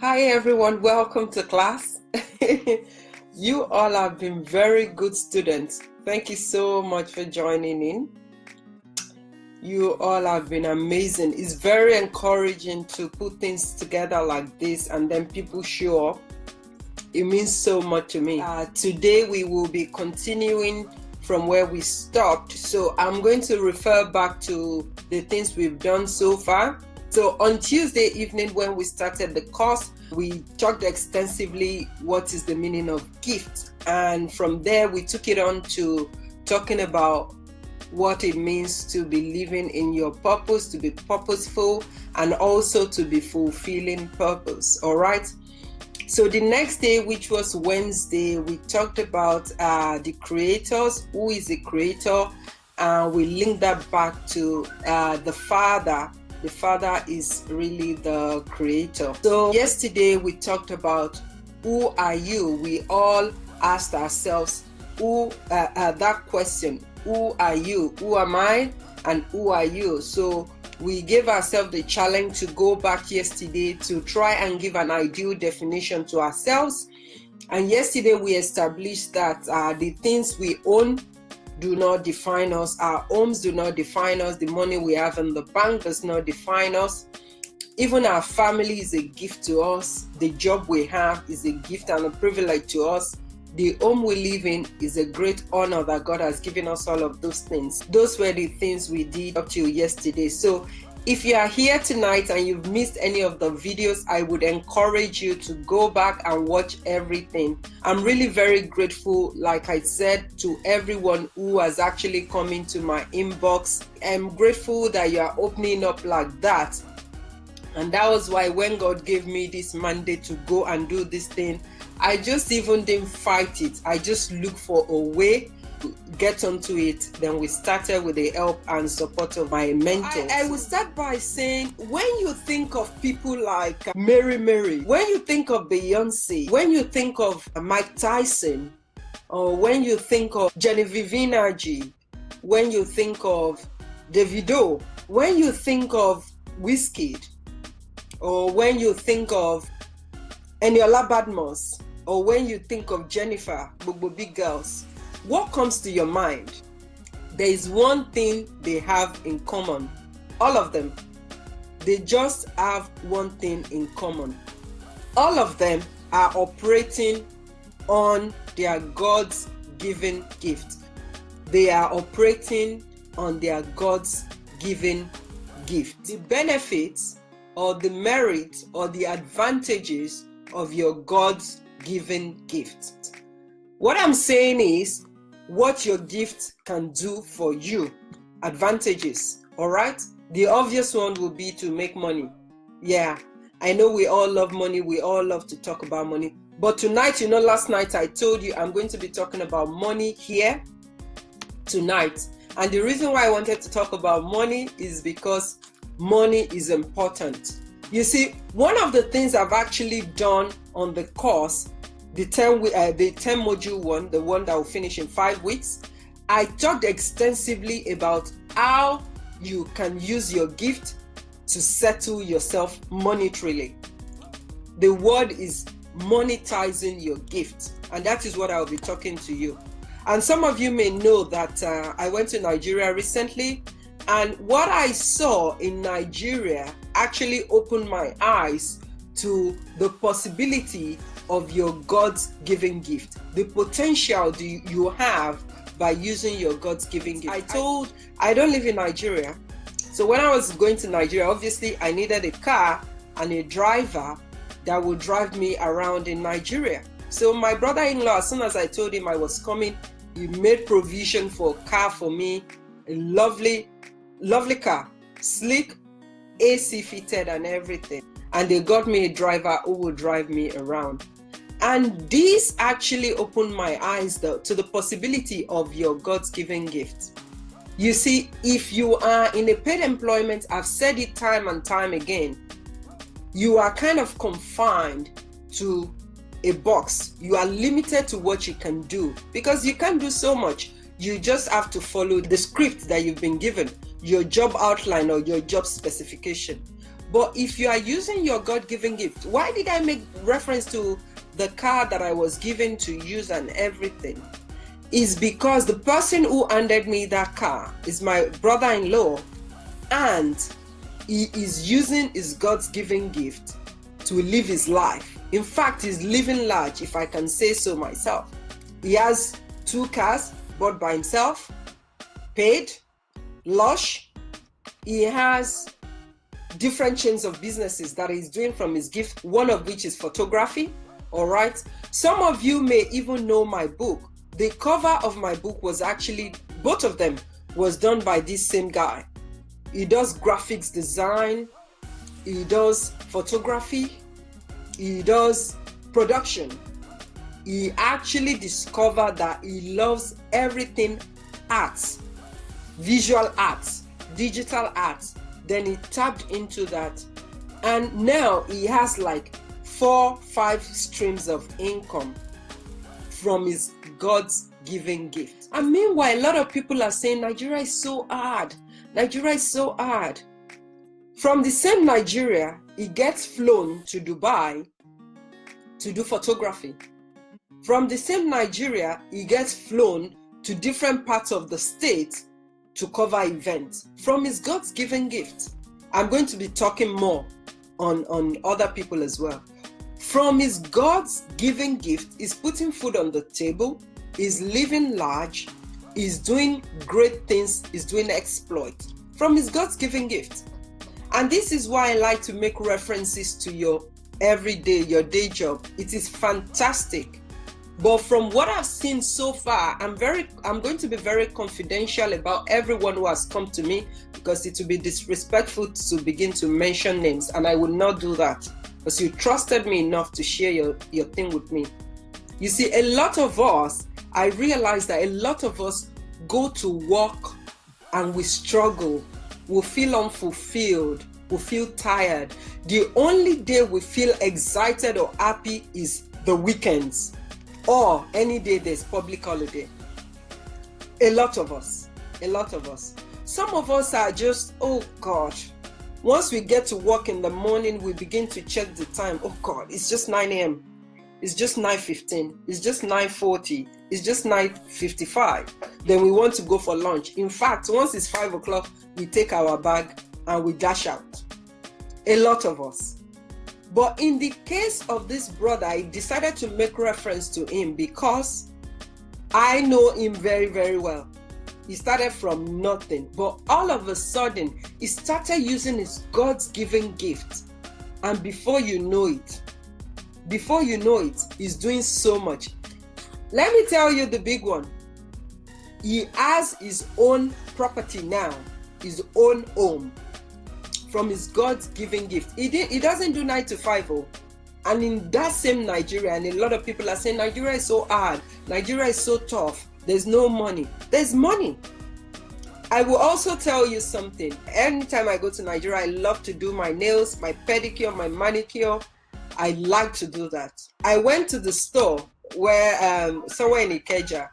Hi everyone, welcome to class. You all have been very good students. Thank you so much for joining in. You all have been amazing. It's very encouraging to put things together like this and then people show up. It means so much to me. Today we will be continuing from where we stopped. So I'm going to refer back to the things we've done so far. So on Tuesday evening when we started the course, we talked extensively what is the meaning of gift. And from there we took it on to talking about what it means to be living in your purpose, to be purposeful, and also to be fulfilling purpose. All right. So the next day, which was Wednesday, we talked about the creators. Who is the creator? We linked that back to the Father. The Father is really the creator. So yesterday we talked about who are you? We all asked ourselves that question. Who are you? Who am I? And who are you? So we gave ourselves the challenge to go back yesterday to try and give an ideal definition to ourselves. And yesterday we established that the things we own do not define us. Our homes do not define us. The money we have in the bank does not define us. Even our family is a gift to us. The job we have is a gift and a privilege to us. The home we live in is a great honor that God has given us. All of those things. Those were the things we did up to yesterday. So if you are here tonight and you've missed any of the videos, I would encourage you to go back and watch everything. I'm really very grateful, like I said, to everyone who has actually come into my inbox. I'm grateful that you are opening up like that. And that was why when God gave me this mandate to go and do this thing, I just even didn't fight it. I just looked for a way to get onto it. Then we started with the help and support of my mentors. I will start by saying, when you think of people like Mary, when you think of Beyonce, when you think of Mike Tyson, or when you think of Genevieve Nnaji, when you think of Davido, when you think of Wizkid, or when you think of Eniola Badmus, or when you think of Jennifer, Gbogbo Big Girls, what comes to your mind? There is one thing they have in common. All of them. They just have one thing in common. All of them are operating on their God's given gift. They are operating on their God's given gift. The benefits or the merit or the advantages of your God's given gift. What I'm saying is what your gift can do for you. Advantages, all right? The obvious one will be to make money. Yeah, I know we all love money. We all love to talk about money. But tonight, last night I told you I'm going to be talking about money here tonight. And the reason why I wanted to talk about money is because money is important. You see, one of the things I've actually done on the course, the 10 module one, the one that will finish in 5 weeks, I talked extensively about how you can use your gift to settle yourself monetarily. The word is monetizing your gift, and that is what I'll be talking to you. And some of you may know that I went to Nigeria recently, and what I saw in Nigeria actually opened my eyes to the possibility of your God's given gift, the potential you have by using your God's given gift. I don't live in Nigeria. So when I was going to Nigeria, obviously I needed a car and a driver that would drive me around in Nigeria. So my brother-in-law, as soon as I told him I was coming, he made provision for a car for me, a lovely car, sleek, AC fitted and everything. And they got me a driver who would drive me around. And this actually opened my eyes to the possibility of your God's given gift. You see, if you are in a paid employment, I've said it time and time again, you are kind of confined to a box. You are limited to what you can do because you can't do so much. You just have to follow the script that you've been given, your job outline or your job specification. But if you are using your God-given gift, why did I make reference to the car that I was given to use and everything? Is because the person who handed me that car is my brother-in-law, and he is using his God-given gift to live his life. In fact, he's living large, if I can say so myself. He has 2 cars bought by himself, paid, lush. He has different chains of businesses that he's doing from his gift, one of which is photography. All right. Some of you may even know my book. The cover of my book was actually, both of them was done by this same guy. He does graphics design, he does photography, he does production. He actually discovered that he loves everything arts, visual arts, digital arts. Then he tapped into that, and now he has like 4-5 streams of income from his God's given gift. And meanwhile, a lot of people are saying Nigeria is so hard. Nigeria is so hard. From the same Nigeria, he gets flown to Dubai to do photography. From the same Nigeria, he gets flown to different parts of the state to cover events from his God's given gift. I'm going to be talking more on other people as well. From his God's given gift, he's putting food on the table, he's living large, he's doing great things, he's doing exploits from his God's given gift. And this is why I like to make references to your everyday, your day job. It is fantastic. But from what I've seen so far, I'm going to be very confidential about everyone who has come to me, because it will be disrespectful to begin to mention names, and I will not do that because you trusted me enough to share your thing with me. You see, a lot of us, I realize that a lot of us go to work and we struggle, we feel unfulfilled, we feel tired. The only day we feel excited or happy is the weekends, or any day there's public holiday. A lot of us. Some of us are just, oh God, once we get to work in the morning, we begin to check the time. Oh God, it's just 9 a.m. It's just 9:15. It's just 9:40. It's just 9:55. Then we want to go for lunch. In fact, once it's 5 o'clock, we take our bag and we dash out. A lot of us. But in the case of this brother, I decided to make reference to him because I know him very, very well. He started from nothing, but all of a sudden, he started using his God's given gift. And before you know it, he's doing so much. Let me tell you the big one. He has his own property now, his own home, from his God's given gift. He doesn't do 9 to 5. And in that same Nigeria, and a lot of people are saying Nigeria is so hard, Nigeria is so tough, there's no money. There's money. I will also tell you something. Anytime I go to Nigeria, I love to do my nails, my pedicure, my manicure. I like to do that. I went to the store where somewhere in Ikeja.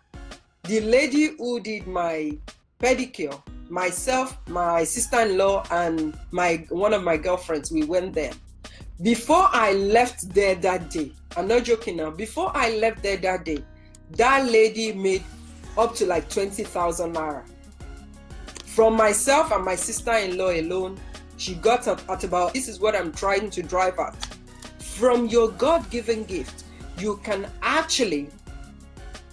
The lady who did my pedicure, myself, my sister-in-law, and one of my girlfriends, we went there. Before I left there that day, I'm not joking now, before I left there that day, that lady made up to like 20,000 naira. From myself and my sister-in-law alone, she got up at about, this is what I'm trying to drive at. From your God-given gift, you can actually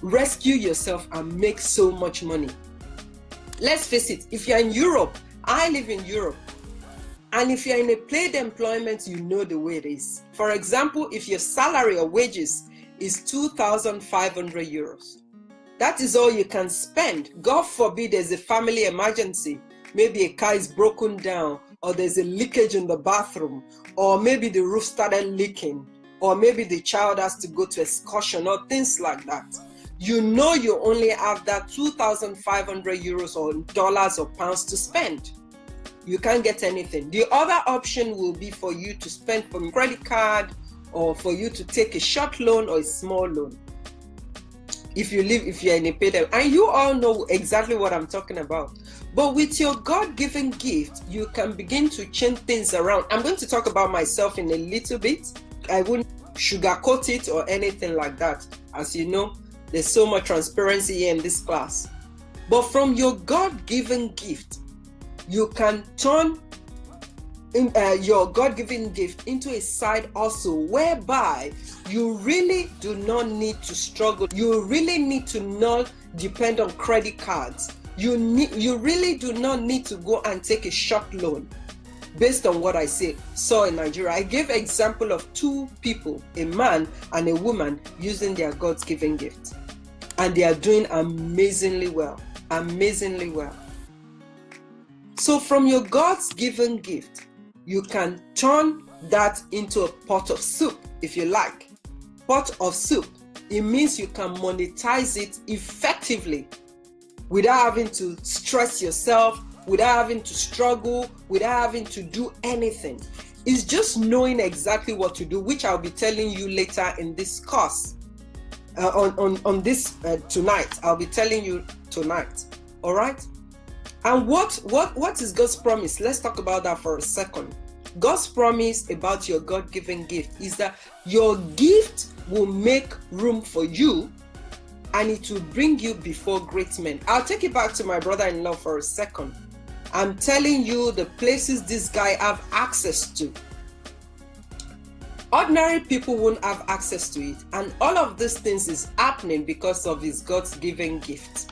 rescue yourself and make so much money. Let's face it, if you're in Europe, I live in Europe, and if you're in a paid employment, you know the way it is. For example, if your salary or wages is 2,500 euros, that is all you can spend. God forbid there's a family emergency. Maybe a car is broken down, or there's a leakage in the bathroom, or maybe the roof started leaking, or maybe the child has to go to excursion, or things like that. You know you only have that 2,500 euros or dollars or pounds to spend. You can't get anything. The other option will be for you to spend from credit card, or for you to take a short loan or a small loan. if you're in a paid, and you all know exactly what I'm talking about. But with your God-given gift, you can begin to change things around. I'm going to talk about myself in a little bit. I wouldn't sugarcoat it or anything like that. As you know, there's so much transparency here in this class. But from your God-given gift, you can turn your God-given gift into a side hustle whereby you really do not need to struggle. You really need to not depend on credit cards. You really do not need to go and take a short loan based on what I saw in Nigeria. I gave example of two people, a man and a woman, using their God's given gift, and they are doing amazingly well. Amazingly well. So from your God's given gift, you can turn that into a pot of soup, if you like. Pot of soup. It means you can monetize it effectively without having to stress yourself, without having to struggle, without having to do anything. It's just knowing exactly what to do, which I'll be telling you later in this course. Tonight. I'll be telling you tonight. All right? And what is God's promise? Let's talk about that for a second. God's promise about your God-given gift is that your gift will make room for you and it will bring you before great men. I'll take it back to my brother-in-law for a second. I'm telling you the places this guy have access to. Ordinary people won't have access to it. And all of these things is happening because of his God's given gift.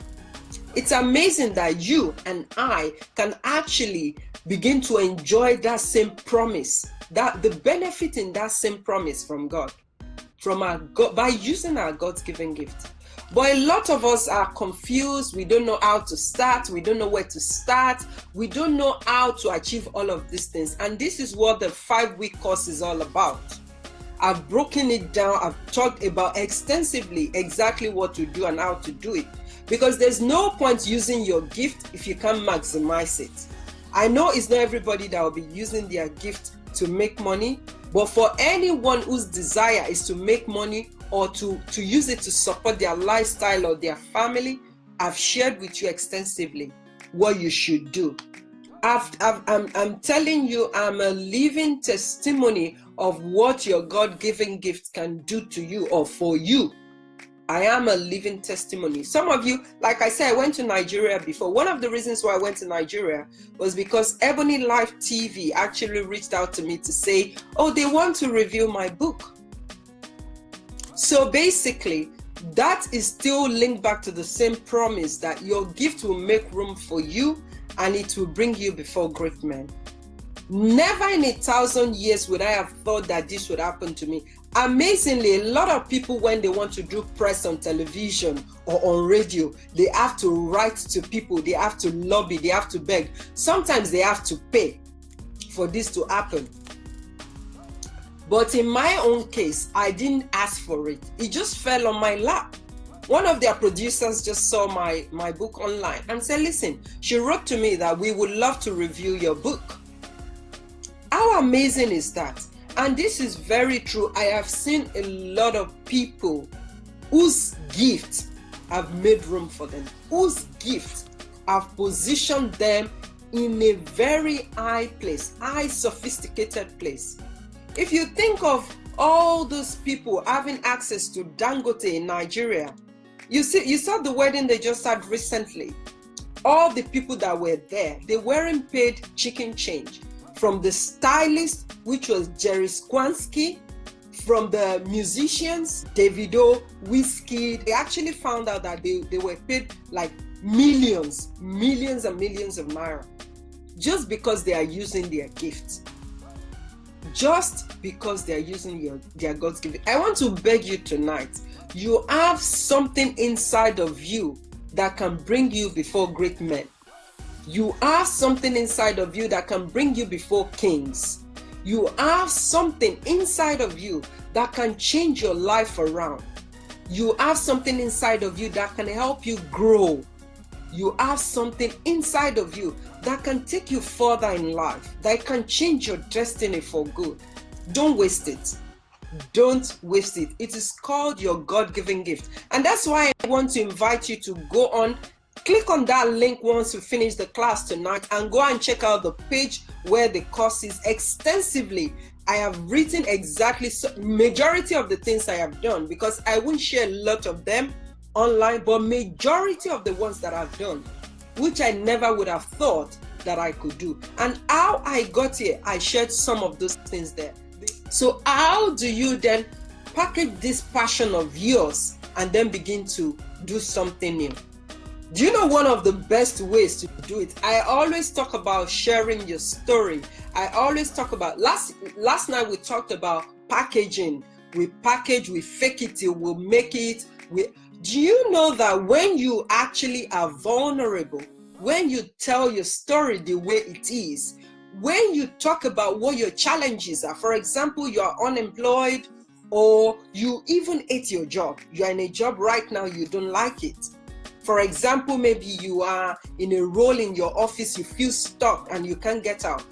It's amazing that you and I can actually begin to enjoy that same promise, that the benefit in that same promise from God, by using our God's given gift. But a lot of us are confused. We don't know how to start. We don't know where to start. We don't know how to achieve all of these things. And this is what the 5-week course is all about. I've broken it down. I've talked about extensively exactly what to do and how to do it. Because there's no point using your gift if you can't maximize it. I know it's not everybody that will be using their gift to make money, but for anyone whose desire is to make money or to use it to support their lifestyle or their family, I've shared with you extensively what you should do. I'm telling you, I'm a living testimony of what your God-given gift can do to you or for you. I am a living testimony. Some of you, like I said, I went to Nigeria before. One of the reasons why I went to Nigeria was because Ebony Life TV actually reached out to me to say, oh, they want to review my book. So basically, that is still linked back to the same promise that your gift will make room for you and it will bring you before great men. Never in 1,000 years would I have thought that this would happen to me. Amazingly, a lot of people, when they want to do press on television or on radio, they have to write to people, they have to lobby, they have to beg. Sometimes they have to pay for this to happen. But in my own case, I didn't ask for it. It just fell on my lap. One of their producers just saw my book online and said, listen, she wrote to me that we would love to review your book. How amazing is that? And this is very true. I have seen a lot of people whose gifts have made room for them, whose gifts have positioned them in a very high place, high sophisticated place. If you think of all those people having access to Dangote in Nigeria, you saw the wedding they just had recently. All the people that were there, they weren't paid chicken change. From the stylist, which was Jerry Skwansky, from the musicians, Davido, Whiskey, they actually found out that they were paid like millions and millions of naira just because they are using their gifts. Just because they are using their God's gift. I want to beg you tonight, you have something inside of you that can bring you before great men. You have something inside of you that can bring you before kings. You have something inside of you that can change your life around. You have something inside of you that can help you grow. You have something inside of you that can take you further in life, that can change your destiny for good. Don't waste it. Don't waste it. It is called your God-given gift. And that's why I want to invite you to go on, click on that link once you finish the class tonight, and go and check out the page where the course is extensively. I have written exactly majority of the things I have done, because I won't share a lot of them online, but majority of the ones that I've done, which I never would have thought that I could do. And how I got here, I shared some of those things there. So how do you then package this passion of yours and then begin to do something new? Do you know one of the best ways to do it? I always talk about sharing your story. I always talk about, last night we talked about packaging. We package, we fake it till we make it. Do you know that when you actually are vulnerable, when you tell your story the way it is, when you talk about what your challenges are, for example, you are unemployed, or you even hate your job. You are in a job right now, you don't like it. For example, maybe you are in a role in your office, you feel stuck and you can't get out.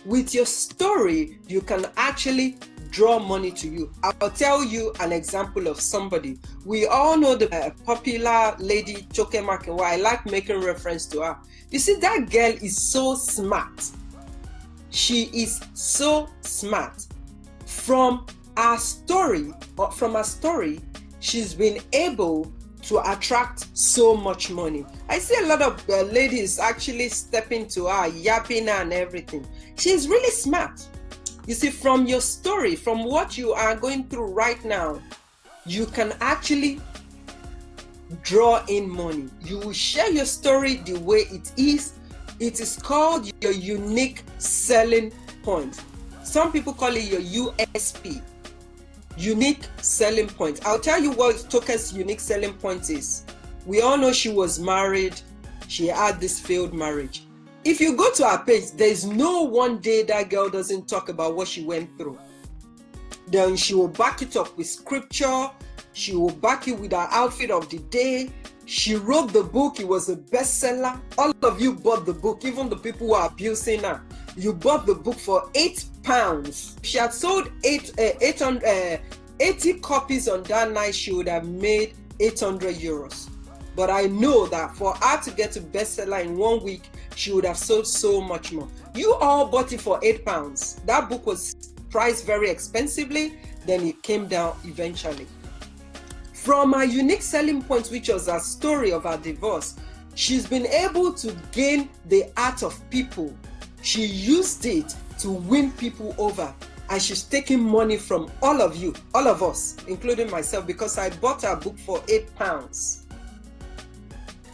With your story, you can actually draw money to you. I'll tell you an example of somebody. We all know the popular lady Choke Makinwa. I like making reference to her. You see, that girl is so smart. She is so smart. From her story, she's been able to attract so much money. I see a lot of ladies actually stepping to her, yapping her and everything. She's really smart. You see, from your story, from what you are going through right now, you can actually draw in money. You will share your story the way it is. It is called your unique selling point. Some people call it your USP. Unique selling point. I'll tell you what Toke's unique selling point is. We all know she was married. She had this failed marriage. If you go to her page, there's no one day that girl doesn't talk about what she went through. Then she will back it up with scripture. She will back it with her outfit of the day. She wrote the book. It was a bestseller. All of you bought the book, even the people who are abusing her. You bought the book for £8. She had sold 80 copies on that night. She would have made €800. But I know that for her to get a bestseller in 1 week, she would have sold so much more. You all bought it for £8. That book was priced very expensively. Then it came down eventually. From her unique selling point, which was her story of her divorce, she's been able to gain the heart of people. She used it to win people over, and she's taking money from all of you, all of us, including myself, because I bought her book for £8.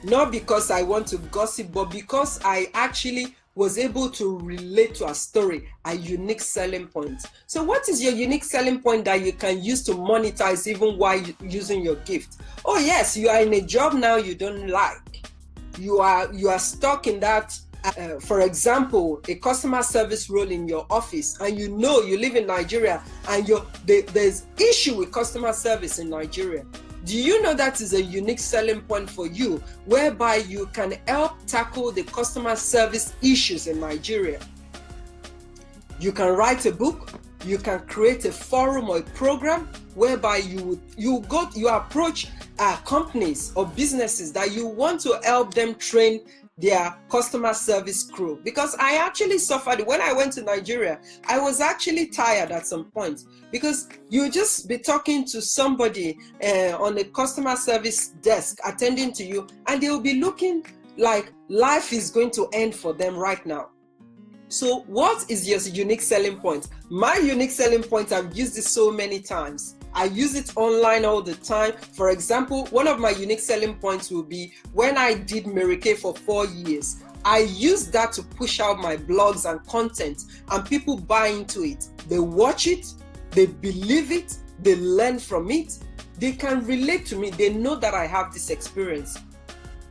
Not because I want to gossip, but because I actually was able to relate to her story, a unique selling point. So what is your unique selling point that you can use to monetize even while using your gift? Oh yes, you are in a job now you don't like. You are stuck in that, for example, a customer service role in your office, and you know you live in Nigeria and there's issue with customer service in Nigeria. Do you know that is a unique selling point for you, whereby you can help tackle the customer service issues in Nigeria? You can write a book, you can create a forum or a program whereby you approach companies or businesses that you want to help them train their customer service crew. Because I actually suffered when I went to Nigeria. I was actually tired at some point, because you just be talking to somebody on a customer service desk attending to you, and they'll be looking like life is going to end for them right now. So what is your unique selling point? My unique selling point, I've used it so many times. I use it online all the time. For example, one of my unique selling points will be when I did Mary Kay for 4 years. I used that to push out my blogs and content, and people buy into it. They watch it, they believe it, they learn from it, they can relate to me, they know that I have this experience.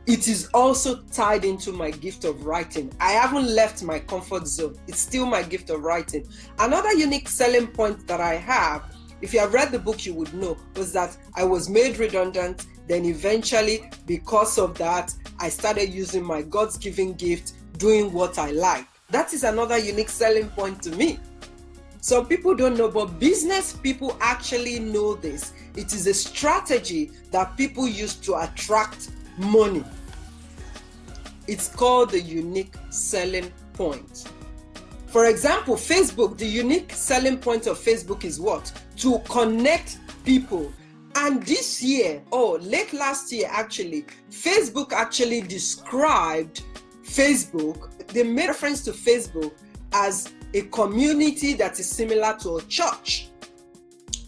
It is also tied into my gift of writing. I haven't left my comfort zone. It's still my gift of writing. Another unique selling point that I have, if you have read the book, you would know, was that I was made redundant. Then eventually, because of that, I started using my God's given gift, doing what I like. That is another unique selling point to me. Some people don't know, but business people actually know this. It is a strategy that people use to attract money. It's called the unique selling point. For example, Facebook, the unique selling point of Facebook is what? To connect people. And this year, late last year actually, Facebook actually described Facebook, they made reference to Facebook as a community that is similar to a church,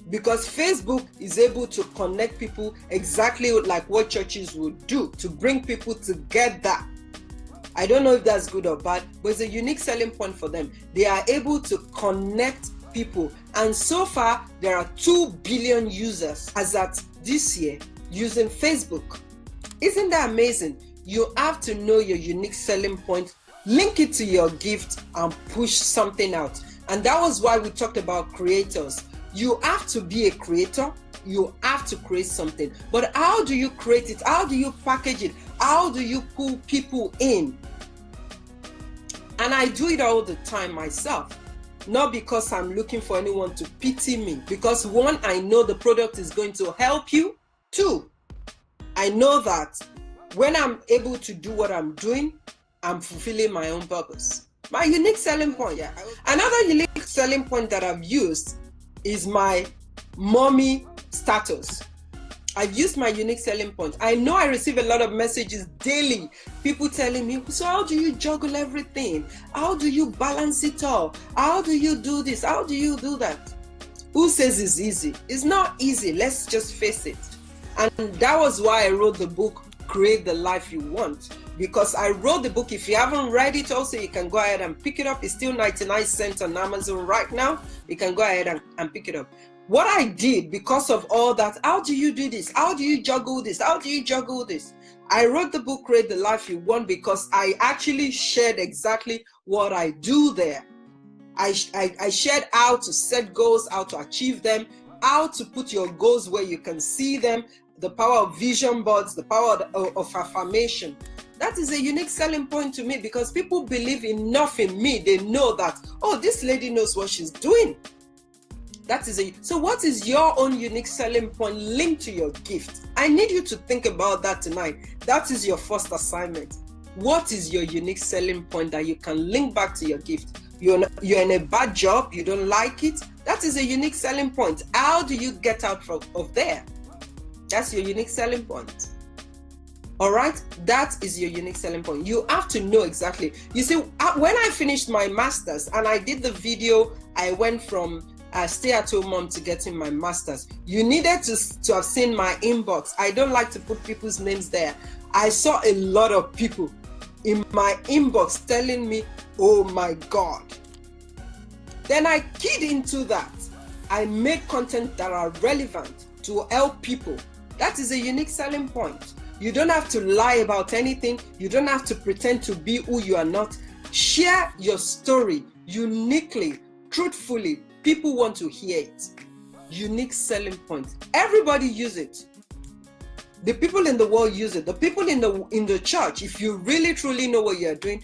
because Facebook is able to connect people exactly like what churches would do, to bring people together. I don't know if that's good or bad, but it's a unique selling point for them. They are able to connect people, and so far there are 2 billion users as at this year using Facebook. Isn't that amazing? You have to know your unique selling point, link it to your gift, and push something out. And that was why we talked about creators. You have to be a creator. You have to create something. But how do you create it? How do you package it? How do you pull people in? And I do it all the time myself. Not because I'm looking for anyone to pity me. Because one, I know the product is going to help you. Two, I know that when I'm able to do what I'm doing, I'm fulfilling my own purpose. My unique selling point, yeah. Another unique selling point that I've used is my mommy status. I've used my unique selling point. I know I receive a lot of messages daily, people telling me, so how do you juggle everything? How do you balance it all? How do you do this? How do you do that? Who says it's easy? It's not easy. Let's just face it. And that was why I wrote the book, Create the Life You Want. Because I wrote the book. If you haven't read it also, you can go ahead and pick it up. It's still 99 cents on Amazon right now. You can go ahead and pick it up. What I did because of all that, how do you do this? How do you juggle this? How do you juggle this? I wrote the book, Create the Life You Want, because I actually shared exactly what I do there. I shared how to set goals, how to achieve them, how to put your goals where you can see them, the power of vision boards, the power of affirmation. That is a unique selling point to me, because people believe enough in me. They know that, oh, this lady knows what she's doing. So what is your own unique selling point linked to your gift? I need you to think about that tonight. That is your first assignment. What is your unique selling point that you can link back to your gift? You're in a bad job, you don't like it. That is a unique selling point. How do you get out of there? That's your unique selling point. All right, that is your unique selling point. You have to know exactly. You see, when I finished my master's and I did the video, I went from a stay-at-home mom to getting my master's. You needed to have seen my inbox. I don't like to put people's names there. I saw a lot of people in my inbox telling me, oh my God. Then I keyed into that. I made content that are relevant to help people. That is a unique selling point. You don't have to lie about anything. You don't have to pretend to be who you are not. Share your story uniquely, truthfully. People want to hear it. Unique selling point. Everybody use it. The people in the world use it. The people in the church, if you really truly know what you're doing,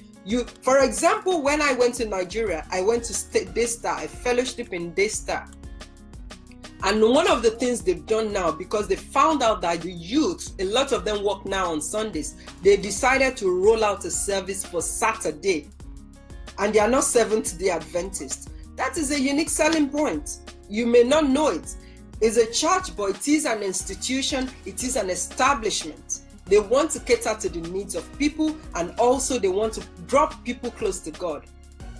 for example, when I went to Nigeria, I went to Daystar, a fellowship in Daystar. And one of the things they've done now, because they found out that the youth, a lot of them work now on Sundays, they decided to roll out a service for Saturday. And they are not Seventh-day Adventists. That is a unique selling point. You may not know it. It's a church, but it is an institution. It is an establishment. They want to cater to the needs of people, and also they want to drop people close to God.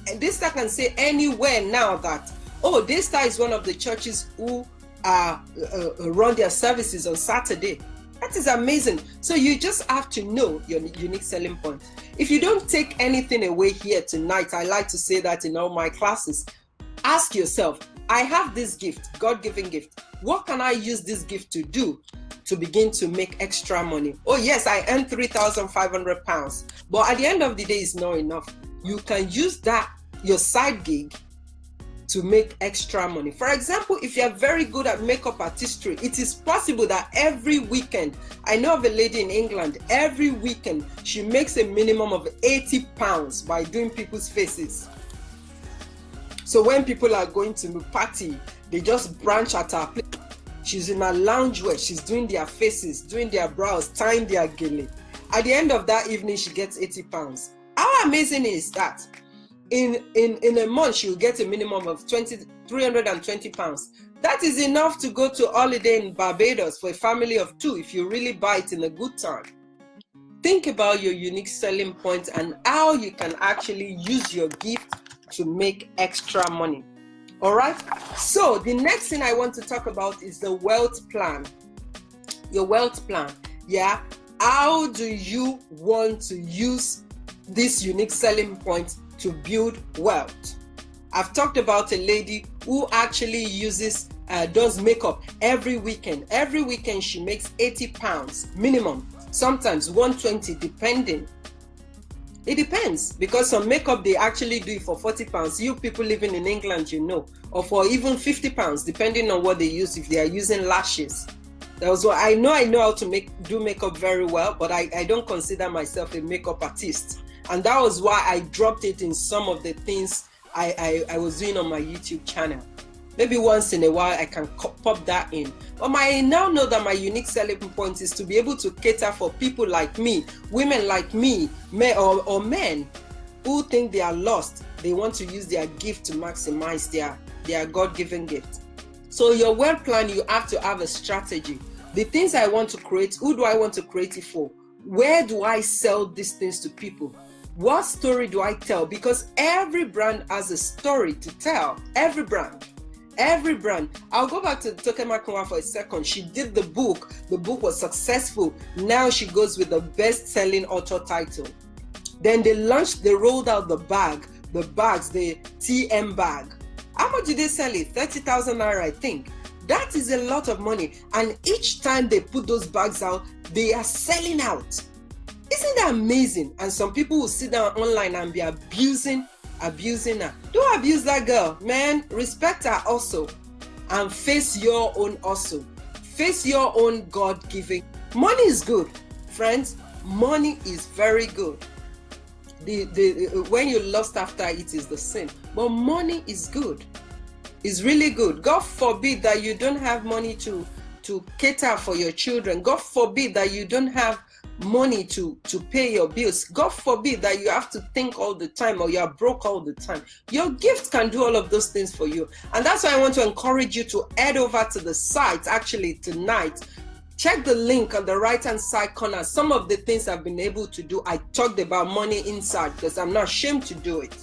And Daystar can say anywhere now that, oh, Daystar is one of the churches who run their services on Saturday. That is amazing. So you just have to know your unique selling point. If you don't take anything away here tonight, I like to say that in all my classes, ask yourself, I have this gift, God-given gift. What can I use this gift to do to begin to make extra money? Oh yes, I earn £3,500, but at the end of the day, it's not enough. You can use that, your side gig, to make extra money. For example, if you're very good at makeup artistry, it is possible that every weekend, I know of a lady in England, every weekend, she makes a minimum of £80 by doing people's faces. So when people are going to party, they just branch at her place. She's in a loungewear, she's doing their faces, doing their brows, tying their gele. At the end of that evening, she gets 80 pounds. How amazing is that? In a month, she'll get a minimum of 320 pounds. That is enough to go to holiday in Barbados for a family of 2 if you really buy it in a good time. Think about your unique selling point and how you can actually use your gift to make extra money. All right. So the next thing I want to talk about is the wealth plan. Your wealth plan. Yeah. How do you want to use this unique selling point to build wealth? I've talked about a lady who actually does makeup every weekend. Every weekend she makes 80 pounds minimum, sometimes 120 depending. It depends, because some makeup they actually do it for 40 pounds. You people living in England, you know, or for even 50 pounds depending on what they use, if they are using lashes. That was what I know how to do makeup very well, but I don't consider myself a makeup artist. And that was why I dropped it in some of the things I was doing on my YouTube channel. Maybe once in a while I can pop that in. But I now know that my unique selling point is to be able to cater for people like me, women like me, or men who think they are lost. They want to use their gift to maximize their God-given gift. So your wealth plan, you have to have a strategy. The things I want to create, who do I want to create it for? Where do I sell these things to people? What story do I tell? Because every brand has a story to tell. Every brand. I'll go back to Toke Makinwa for a second. She did the book. The book was successful. Now she goes with the best-selling author title. Then they rolled out the bags, the TM bag. How much did they sell it? 30,000 naira, I think. That is a lot of money. And each time they put those bags out, they are selling out. Isn't that amazing? And some people will sit down online and be abusing her. Don't abuse that girl, man. Respect her also, and face your own also. Face your own God-giving. Money is good, friends. Money is very good. When you lust after it is the sin, but money is good. It's really good. God forbid that you don't have money to cater for your children. God forbid that you don't have money to pay your bills. God forbid that you have to think all the time, or you are broke all the time. Your gift can do all of those things for you. And that's why I want to encourage you to head over to the site actually tonight. Check the link on the right hand side corner. Some of the things I've been able to do, I talked about money inside because I'm not ashamed to do it.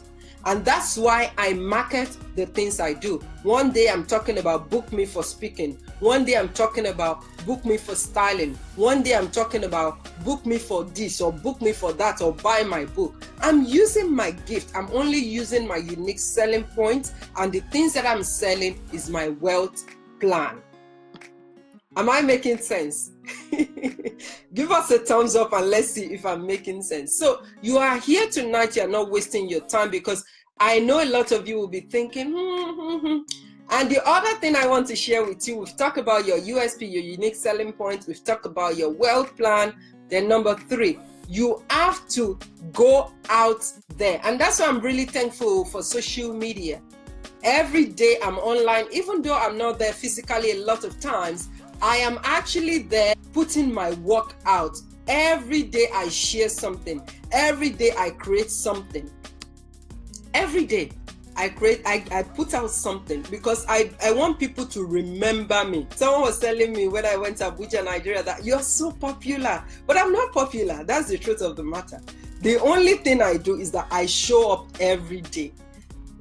And that's why I market the things I do. One day I'm talking about book me for speaking. One day I'm talking about book me for styling. One day I'm talking about book me for this or book me for that or buy my book. I'm using my gift. I'm only using my unique selling point, and the things that I'm selling is my wealth plan. Am I making sense? Give us a thumbs up and let's see if I'm making sense. So you are here tonight, you're not wasting your time, because I know a lot of you will be thinking, And the other thing I want to share with you, we've talked about your USP, your unique selling point. We've talked about your wealth plan. Then number 3, you have to go out there. And that's why I'm really thankful for social media. Every day I'm online, even though I'm not there physically a lot of times, I am actually there putting my work out. Every day I share something. Every day I create something. Every day I put out something, because I want people to remember me. Someone was telling me when I went to Abuja, Nigeria, that you're so popular. But I'm not popular. That's the truth of the matter. The only thing I do is that I show up every day.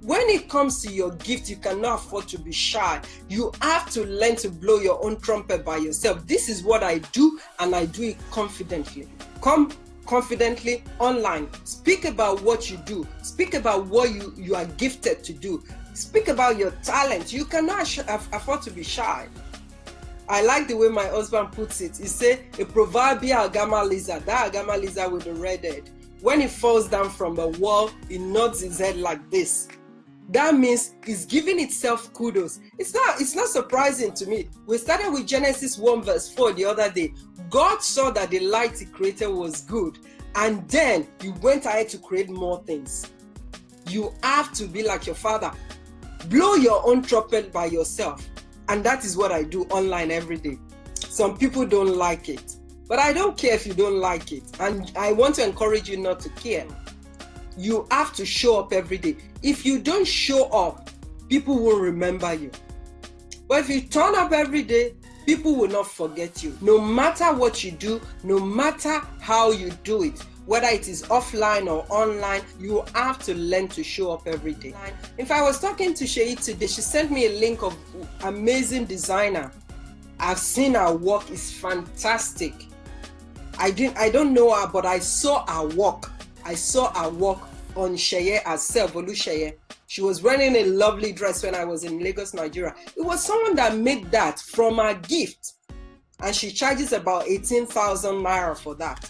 When it comes to your gift, you cannot afford to be shy. You have to learn to blow your own trumpet by yourself. This is what I do, and I do it confidently. Come confidently online. Speak about what you do. Speak about what you are gifted to do. Speak about your talent. You cannot afford to be shy. I like the way my husband puts it. He said, a proverbial Agama lizard, that Agama lizard with the red head, when it falls down from a wall, it nods its head like this. That means it's giving itself kudos. It's not surprising to me. We started with Genesis 1 verse 4 the other day. God saw that the light he created was good, and then he went ahead to create more things. You have to be like your father. Blow your own trumpet by yourself. And that is what I do online every day. Some people don't like it, but I don't care if you don't like it. And I want to encourage you not to care. You have to show up every day. If you don't show up, people will remember you. But if you turn up every day, people will not forget you. No matter what you do, no matter how you do it, whether it is offline or online, you have to learn to show up every day. If I was talking to Sheyi today, she sent me a link of amazing designer. I've seen her work, is fantastic. I don't know her, but I saw her work. I saw her work on Sheye herself, Olu Sheye. She was wearing a lovely dress when I was in Lagos, Nigeria. It was someone that made that from her gift. And she charges about 18,000 naira for that.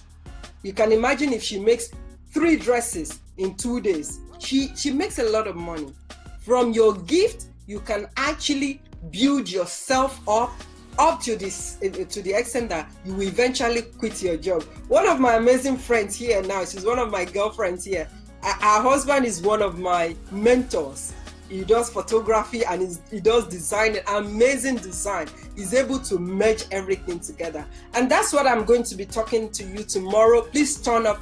You can imagine if she makes 3 dresses in 2 days. She makes a lot of money. From your gift, you can actually build yourself up to the extent that you will eventually quit your job. One of my amazing friends here now, she's one of my girlfriends here. Her husband is one of my mentors. He does photography and he does design, amazing design. He's able to merge everything together. And that's what I'm going to be talking to you tomorrow. Please turn up.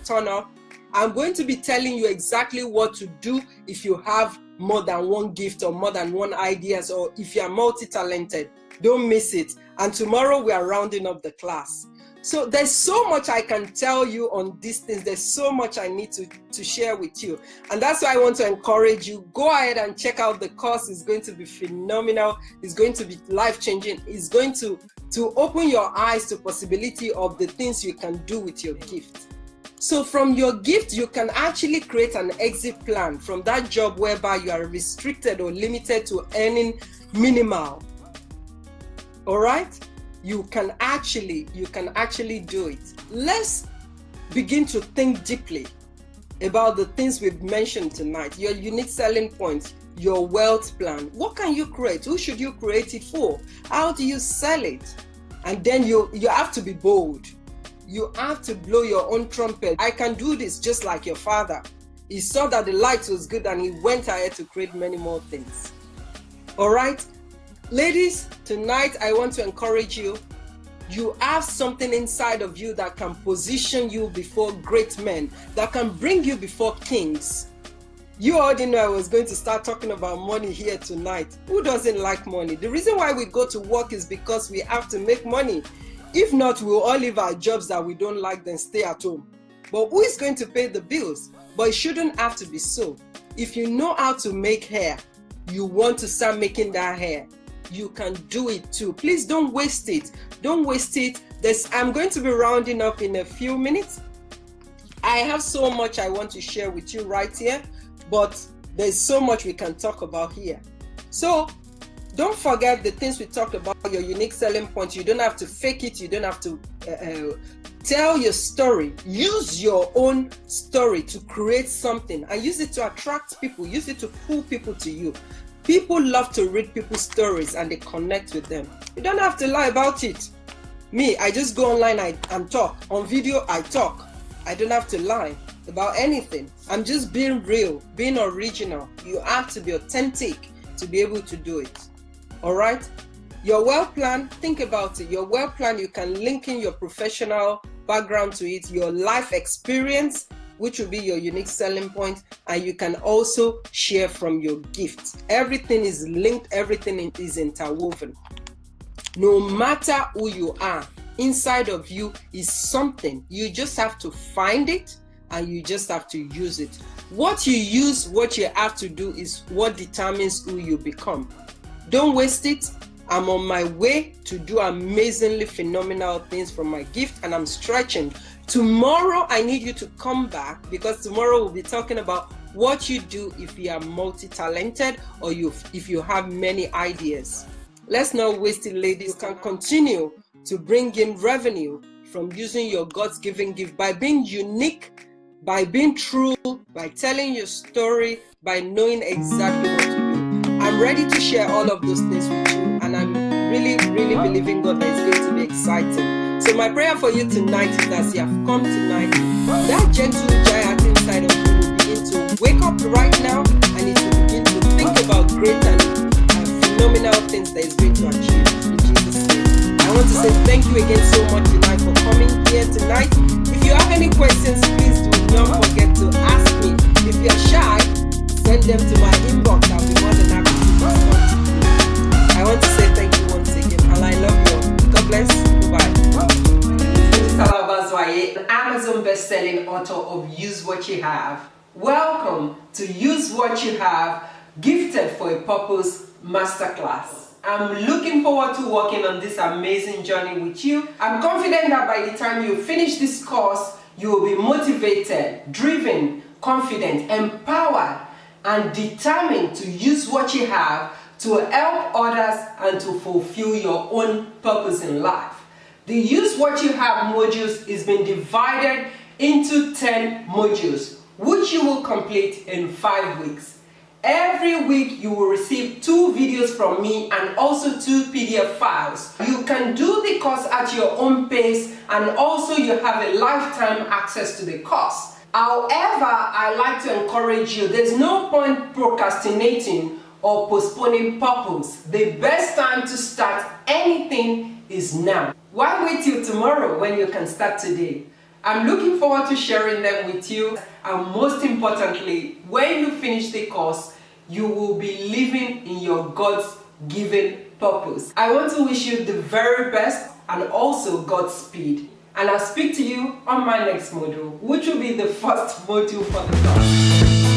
I'm going to be telling you exactly what to do if you have more than one gift or more than one ideas, or if you're multi-talented. Don't miss it. And tomorrow we are rounding up the class. So there's so much I can tell you on these things. There's so much I need to share with you. And that's why I want to encourage you. Go ahead and check out the course. It's going to be phenomenal. It's going to be life-changing. It's going to open your eyes to possibility of the things you can do with your gift. So from your gift, you can actually create an exit plan from that job whereby you are restricted or limited to earning minimal. All right? You can actually do it. Let's begin to think deeply about the things we've mentioned tonight. Your unique selling point, your wealth plan. What can you create? Who should you create it for? How do you sell it? And then you have to be bold. You have to blow your own trumpet. I can do this just like your father. He saw that the light was good and he went ahead to create many more things. All right? Ladies, tonight I want to encourage you. You have something inside of you that can position you before great men, that can bring you before kings. You already know I was going to start talking about money here tonight. Who doesn't like money? The reason why we go to work is because we have to make money. If not, we'll all leave our jobs that we don't like, then stay at home. But who is going to pay the bills? But it shouldn't have to be so. If you know how to make hair, you want to start making that hair, you can do it too. Please don't waste it. Don't waste it. I'm going to be rounding up in a few minutes. I have so much I want to share with you right here, but there's so much we can talk about here. So don't forget the things we talked about, your unique selling point. You don't have to fake it. You don't have to tell your story. Use your own story to create something and use it to attract people. Use it to pull people to you. People love to read people's stories and they connect with them. You don't have to lie about it. Me, I just go online and talk. On video, I talk. I don't have to lie about anything. I'm just being real, being original. You have to be authentic to be able to do it. All right? Your wealth plan, think about it. Your wealth plan, you can link in your professional background to it, your life experience, which will be your unique selling point, and you can also share from your gifts. Everything is linked, everything is interwoven. No matter who you are, inside of you is something. You just have to find it and you just have to use it. What you use, what you have to do is what determines who you become. Don't waste it. I'm on my way to do amazingly phenomenal things from my gift and I'm stretching. Tomorrow, I need you to come back because tomorrow we'll be talking about what you do if you are multi-talented or if you have many ideas. Let's not waste it, ladies. You can continue to bring in revenue from using your God's given gift by being unique, by being true, by telling your story, by knowing exactly what to do. I'm ready to share all of those things with you and I'm really believing God that it's going to be exciting. So my prayer for you tonight is that as you have come tonight, that gentle giant inside of you will begin to wake up right now and it will begin to think about great and phenomenal things that is going to achieve in Jesus' name. I want to say thank you again so much tonight for coming here tonight. If you have any questions, please do not forget to ask me. If you are shy, send them to my inbox. I'll be more than happy to respond to you. I want to say thank you once again, and I love you all. God bless. Goodbye. This is Salabazwaye, an Amazon best-selling author of Use What You Have. Welcome to Use What You Have, Gifted for a Purpose Masterclass. I'm looking forward to working on this amazing journey with you. I'm confident that by the time you finish this course, you will be motivated, driven, confident, empowered, and determined to use what you have to help others and to fulfill your own purpose in life. The Use What You Have modules is being divided into 10 modules, which you will complete in 5 weeks. Every week you will receive 2 videos from me and also 2 PDF files. You can do the course at your own pace, and also you have a lifetime access to the course. However, I like to encourage you, there's no point procrastinating or postponing purpose. The best time to start anything is now. Why wait till tomorrow when you can start today? I'm looking forward to sharing them with you, and most importantly, when you finish the course, you will be living in your God's given purpose. I want to wish you the very best and also Godspeed. And I'll speak to you on my next module, which will be the first module for the course.